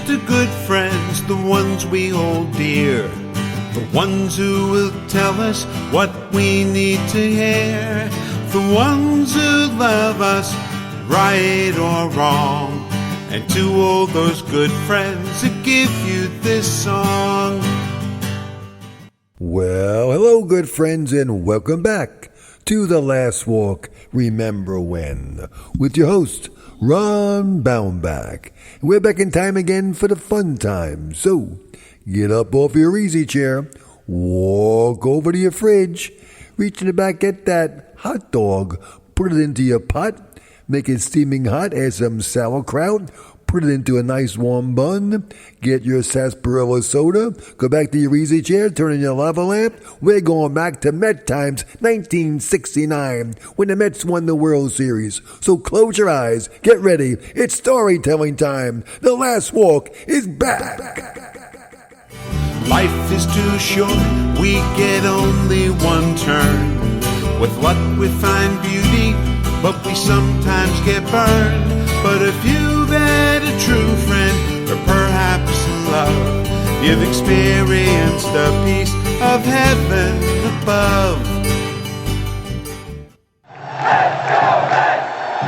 the good friends, the ones we hold dear, the ones who will tell us what we need to hear, the ones who love us, right or wrong. And to all those good friends that give you this song. Well, hello, good friends, and welcome back to The Last Walk, Remember When, with your host, Ron Baumbach. We're back in time again for the fun time. So, get up off your easy chair, walk over to your fridge, reach in the back, get that hot dog, put it into your pot, make it steaming hot, add some sauerkraut, put it into a nice warm bun, get your sarsaparilla soda, go back to your easy chair, turn on your lava lamp. We're going back to Met times 1969 when the Mets won the World Series. So close your eyes, get ready, it's storytelling time. The Last Walk is back. Life is too short, we get only one turn. With luck we find beauty, but we sometimes get burned. But if you've had a true friend, or perhaps love, you've experienced the peace of heaven above. Let's go Mets!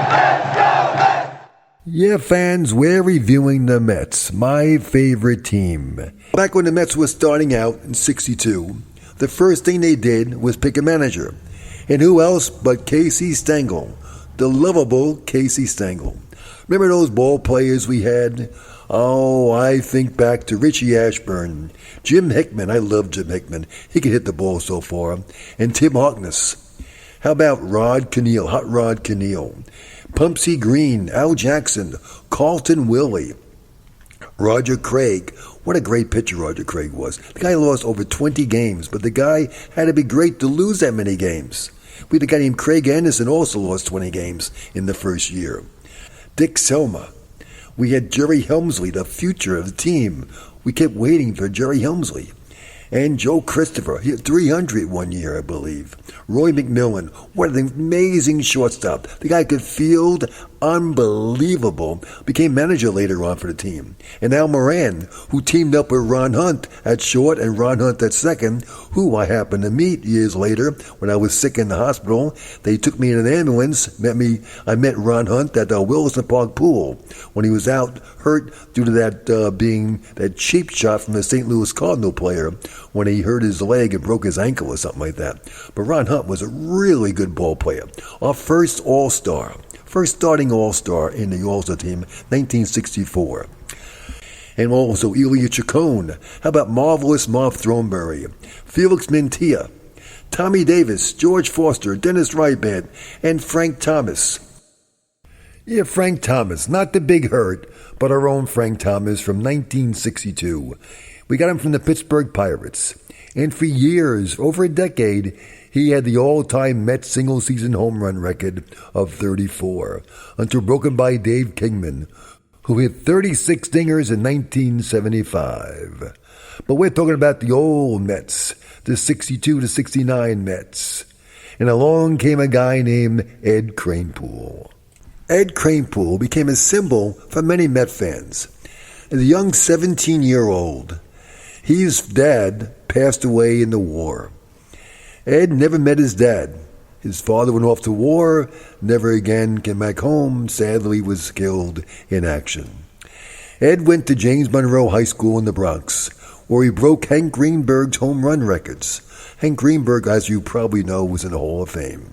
Let's go Mets! Yeah, fans, we're reviewing the Mets, my favorite team. Back when the Mets were starting out in '62, the first thing they did was pick a manager. And who else but Casey Stengel, the lovable Casey Stengel. Remember those ball players we had? Oh, I think back to Richie Ashburn, Jim Hickman. I love Jim Hickman. He could hit the ball so far. And Tim Harkness. How about Rod Keneal, Hot Rod Keneal, Pumpsy Green, Al Jackson, Carlton Willie, Roger Craig. What a great pitcher Roger Craig was. The guy lost over 20 games, but the guy had to be great to lose that many games. We had a guy named Craig Anderson also lost 20 games in the first year. Dick Selma. We had Jerry Helmsley, the future of the team. We kept waiting for Jerry Helmsley. And Joe Christopher. He had 300 one year, I believe. Roy McMillan. What an amazing shortstop. The guy could field. Unbelievable. Became manager later on for the team. And Al Moran, who teamed up with Ron Hunt at short and Ron Hunt at second, who I happened to meet years later when I was sick in the hospital. They took me in an ambulance. I met Ron Hunt at the Wilson Park pool when he was out hurt due to that being that cheap shot from the St. Louis Cardinal player when he hurt his leg and broke his ankle or something like that. But Ron Hunt was a really good ball player. Our first All-Star. First starting All-Star in the All-Star team, 1964. And also Elia Chacon. How about Marvelous Marv Thornberry, Felix Mantilla, Tommy Davis, George Foster, Dennis Rybat, and Frank Thomas. Yeah, Frank Thomas, not the big hurt, but our own Frank Thomas from 1962. We got him from the Pittsburgh Pirates. And for years, over a decade, he had the all-time Mets single-season home run record of 34, until broken by Dave Kingman, who hit 36 dingers in 1975. But we're talking about the old Mets, the 62 to 69 Mets. And along came a guy named Ed Kranepool. Ed Kranepool became a symbol for many Met fans. As a young 17-year-old, his dad passed away in the war. Ed never met his dad. His father went off to war, never again came back home. Sadly, was killed in action. Ed went to James Monroe High School in the Bronx, where he broke Hank Greenberg's home run records. Hank Greenberg, as you probably know, was in the Hall of Fame.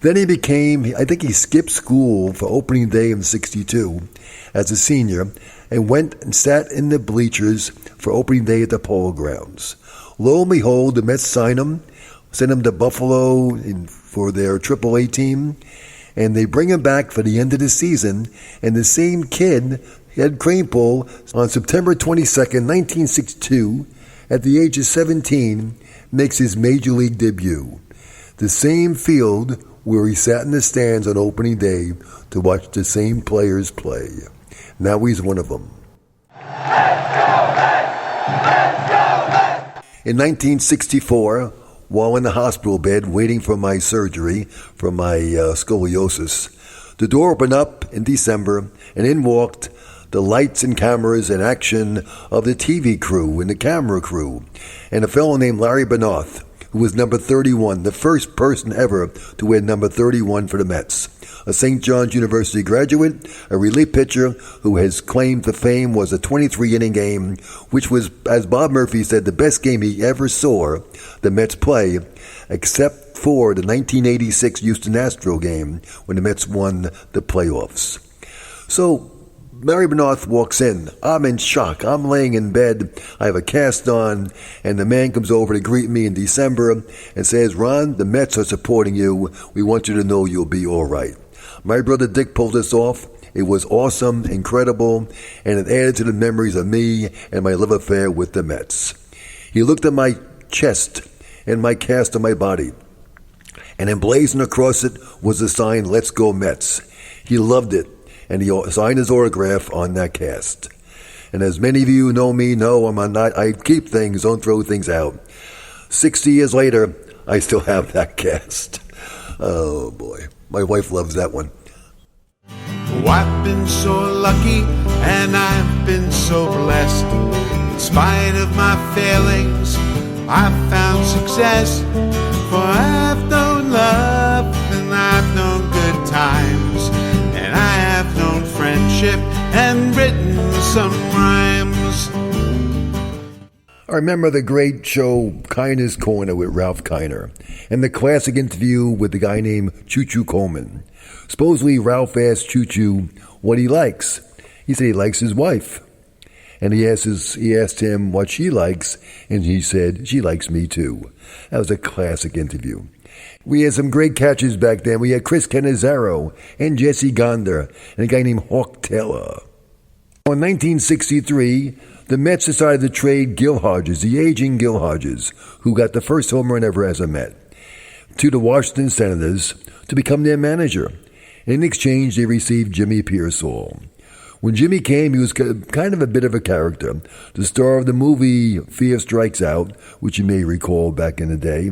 Then he skipped school for opening day in '62 as a senior and went and sat in the bleachers for opening day at the Polo Grounds. Lo and behold, the Mets signed him, sent him to Buffalo for their AAA team, and they bring him back for the end of the season, and the same kid, Ed Kranepool, on September 22nd, 1962, at the age of 17, makes his major league debut. The same field where he sat in the stands on opening day to watch the same players play. Now he's one of them. Let's go Mets! Let's go Mets! In 1964, while in the hospital bed waiting for my surgery for my scoliosis, the door opened up in December, and in walked the lights and cameras and action of the TV crew and the camera crew, and a fellow named Larry Benoth, who was number 31, the first person ever to wear number 31 for the Mets. A St. John's University graduate, a relief pitcher who his claim to fame was a 23-inning game, which was, as Bob Murphy said, the best game he ever saw the Mets play, except for the 1986 Houston Astros game when the Mets won the playoffs. So Larry Benoth walks in. I'm in shock. I'm laying in bed. I have a cast on, and the man comes over to greet me in December and says, "Ron, the Mets are supporting you. We want you to know you'll be all right." My brother Dick pulled this off. It was awesome, incredible, and it added to the memories of me and my love affair with the Mets. He looked at my chest and my cast on my body, and emblazoned across it was the sign, "Let's Go Mets." He loved it, and he signed his autograph on that cast. And as many of you know me, know I keep things, don't throw things out. 60 years later, I still have that cast. Oh boy, my wife loves that one. Oh, I've been so lucky and I've been so blessed. In spite of my failings, I've found success. For I've known love and I've known good times, and I have known friendship and written some rhymes. I remember the great show Kiner's Corner with Ralph Kiner, and the classic interview with the guy named Choo Choo Coleman. Supposedly Ralph asked Choo Choo what he likes. He said he likes his wife. And he asked him what she likes, and he said, "She likes me too." That was a classic interview. We had some great catches back then. We had Chris Cannizzaro and Jesse Gonder and a guy named Hawk Taylor. In 1963, the Mets decided to trade Gil Hodges, the aging Gil Hodges, who got the first home run ever as a Met, to the Washington Senators to become their manager. In exchange, they received Jimmy Pearsall. When Jimmy came, he was kind of a bit of a character, the star of the movie Fear Strikes Out, which you may recall back in the day.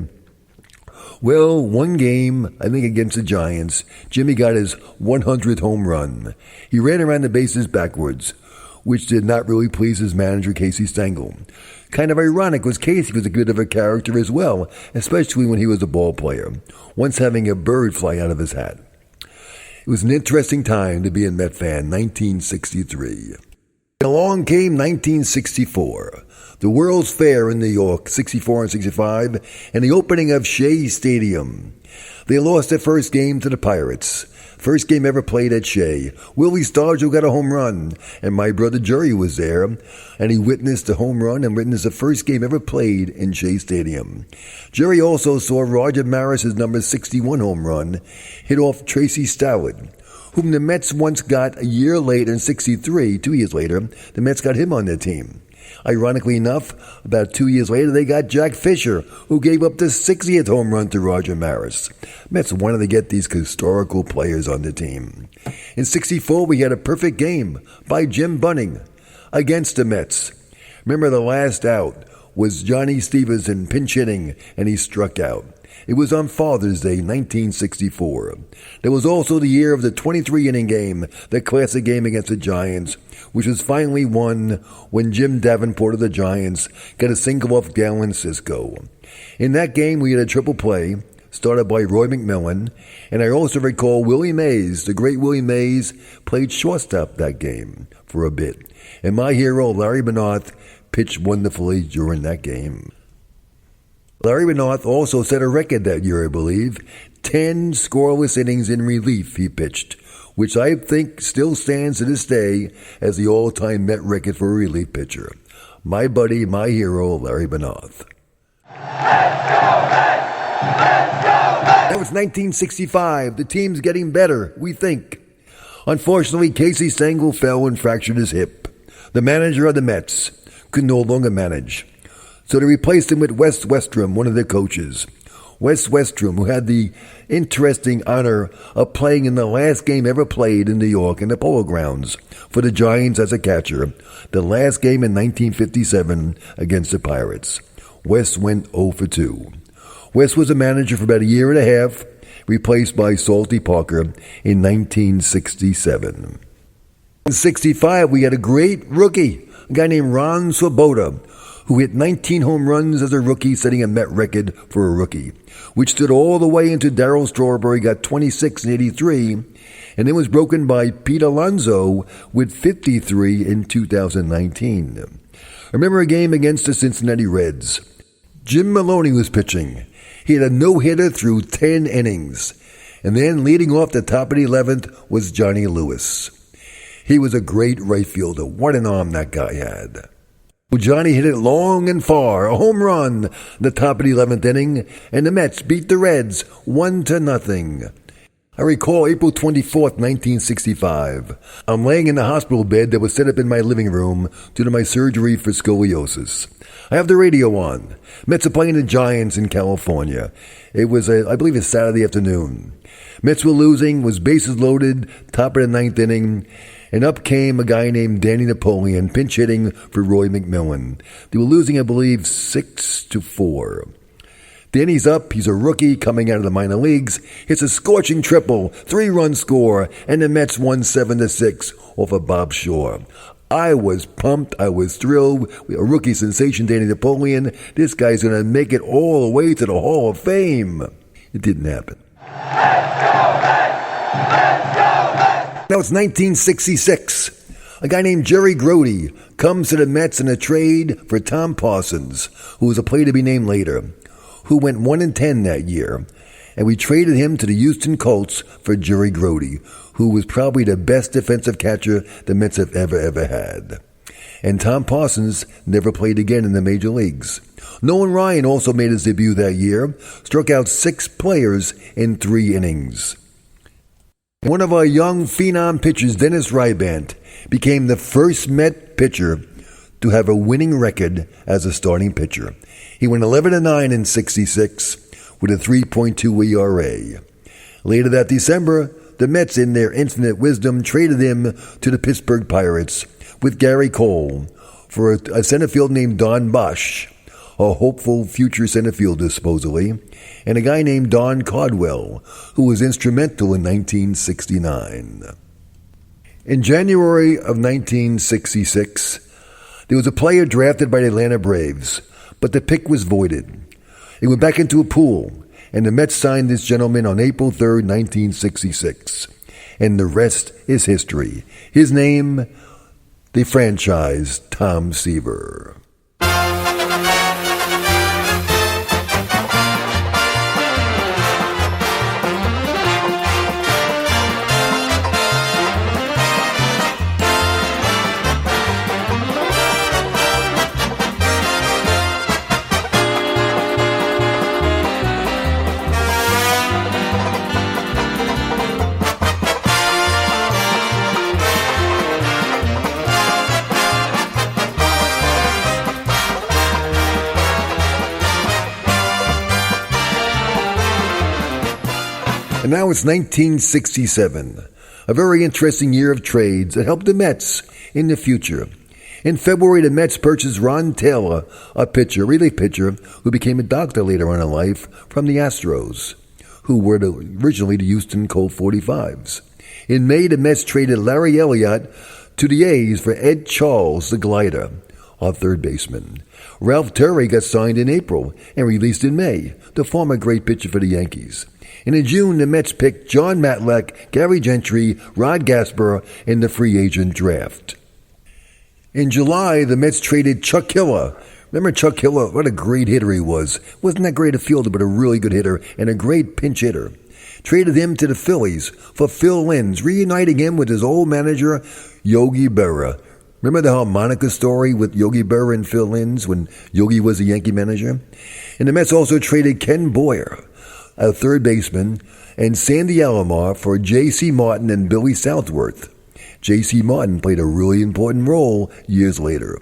Well, one game, I think against the Giants, Jimmy got his 100th home run. He ran around the bases backwards, which did not really please his manager, Casey Stengel. Kind of ironic was Casey was a bit of a character as well, especially when he was a ball player, once having a bird fly out of his hat. It was an interesting time to be a Met fan, 1963. Along came 1964, the World's Fair in New York, 64 and 65, and the opening of Shea Stadium. They lost their first game to the Pirates. First game ever played at Shea. Willie Stargell got a home run, and my brother Jerry was there, and he witnessed the home run and witnessed the first game ever played in Shea Stadium. Jerry also saw Roger Maris's number 61 home run hit off Tracy Stallard, whom the Mets once got a year later in 63, 2 years later, the Mets got him on their team. Ironically enough, about 2 years later, they got Jack Fisher, who gave up the 60th home run to Roger Maris. Mets wanted to get these historical players on the team. In 64, we had a perfect game by Jim Bunning against the Mets. Remember, the last out was Johnny Stevenson pinch hitting, and he struck out. It was on Father's Day, 1964. There was also the year of the 23-inning game, the classic game against the Giants, which was finally won when Jim Davenport of the Giants got a single off Galen Cisco. In that game, we had a triple play, started by Roy McMillan, and I also recall Willie Mays, the great Willie Mays, played shortstop that game for a bit. And my hero, Larry Benoth, pitched wonderfully during that game. Larry Benoth also set a record that year, I believe. 10 scoreless innings in relief he pitched, which I think still stands to this day as the all-time Met record for a relief pitcher. My buddy, my hero, Larry Benoth. Let's go Mets! Let's go Mets! That was 1965. The team's getting better, we think. Unfortunately, Casey Stengel fell and fractured his hip. The manager of the Mets could no longer manage. So they replaced him with Wes Westrum, one of their coaches. Wes Westrum, who had the interesting honor of playing in the last game ever played in New York in the Polo Grounds for the Giants as a catcher, the last game in 1957 against the Pirates. Wes went 0 for 2. Wes was a manager for about a year and a half, replaced by Salty Parker in 1967. In 65, we had a great rookie, a guy named Ron Baumbach, who hit 19 home runs as a rookie, setting a Met record for a rookie, which stood all the way into Darryl Strawberry, got 26 in 83, and then was broken by Pete Alonso with 53 in 2019. I remember a game against the Cincinnati Reds. Jim Maloney was pitching. He had a no-hitter through 10 innings. And then leading off the top of the 11th was Johnny Lewis. He was a great right fielder. What an arm that guy had. Johnny hit it long and far, a home run, the top of the 11th inning, and the Mets beat the Reds 1-0. I recall April 24th, 1965. I'm laying in the hospital bed that was set up in my living room due to my surgery for scoliosis. I have the radio on. Mets are playing the Giants in California. It was, I believe, a Saturday afternoon. Mets were losing, was bases loaded, top of the 9th inning, and up came a guy named Danny Napoleon, pinch hitting for Roy McMillan. They were losing, I believe, 6-4. Danny's up, he's a rookie coming out of the minor leagues, hits a scorching triple, 3-run score, and the Mets won 7-6 off of Bob Shaw. I was pumped, I was thrilled. A rookie sensation, Danny Napoleon. This guy's going to make it all the way to the Hall of Fame. It didn't happen. Let's go, Mets! Let's go, Mets! Now it's 1966. A guy named Jerry Grody comes to the Mets in a trade for Tom Parsons, who was a player to be named later, who went 1-10 that year. And we traded him to the Houston Colts for Jerry Grody, who was probably the best defensive catcher the Mets have ever had. And Tom Parsons never played again in the major leagues. Nolan Ryan also made his debut that year, struck out 6 players in 3 innings. One of our young phenom pitchers, Dennis Rybant, became the first Met pitcher to have a winning record as a starting pitcher. He went 11-9 in 66 with a 3.2 ERA. Later that December, the Mets, in their infinite wisdom, traded him to the Pittsburgh Pirates with Gary Cole for a center fielder named Don Bosch, a hopeful future center fielder supposedly, and a guy named Don Cardwell, who was instrumental in 1969. In January of 1966, there was a player drafted by the Atlanta Braves, but the pick was voided. It went back into a pool, and the Mets signed this gentleman on April 3rd, 1966. And the rest is history. His name, the franchise, Tom Seaver. And now it's 1967, a very interesting year of trades that helped the Mets in the future. In February, the Mets purchased Ron Taylor, a pitcher, relief pitcher, who became a doctor later on in life, from the Astros, who were originally the Houston Colt 45s. In May, the Mets traded Larry Elliott to the A's for Ed Charles, the glider, our third baseman. Ralph Terry got signed in April and released in May, the former great pitcher for the Yankees. And in June, the Mets picked John Matlack, Gary Gentry, Rod Gasper in the free agent draft. In July, the Mets traded Chuck Hiller. Remember Chuck Hiller? What a great hitter he was. Wasn't that great a fielder, but a really good hitter and a great pinch hitter. Traded him to the Phillies for Phil Linz, reuniting him with his old manager, Yogi Berra. Remember the harmonica story with Yogi Berra and Phil Linz when Yogi was the Yankee manager? And the Mets also traded Ken Boyer, a third baseman, and Sandy Alomar for J.C. Martin and Billy Southworth. J.C. Martin played a really important role years later.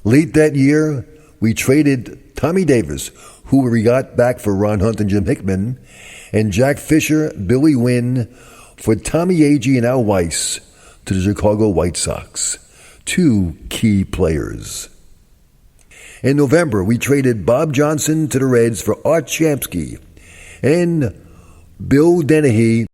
Late that year, we traded Tommy Davis, who we got back for Ron Hunt and Jim Hickman, and Jack Fisher, Billy Wynn, for Tommy Agee and Al Weiss to the Chicago White Sox. 2 key players. In November, we traded Bob Johnson to the Reds for Art Shamsky and Bill Dennehy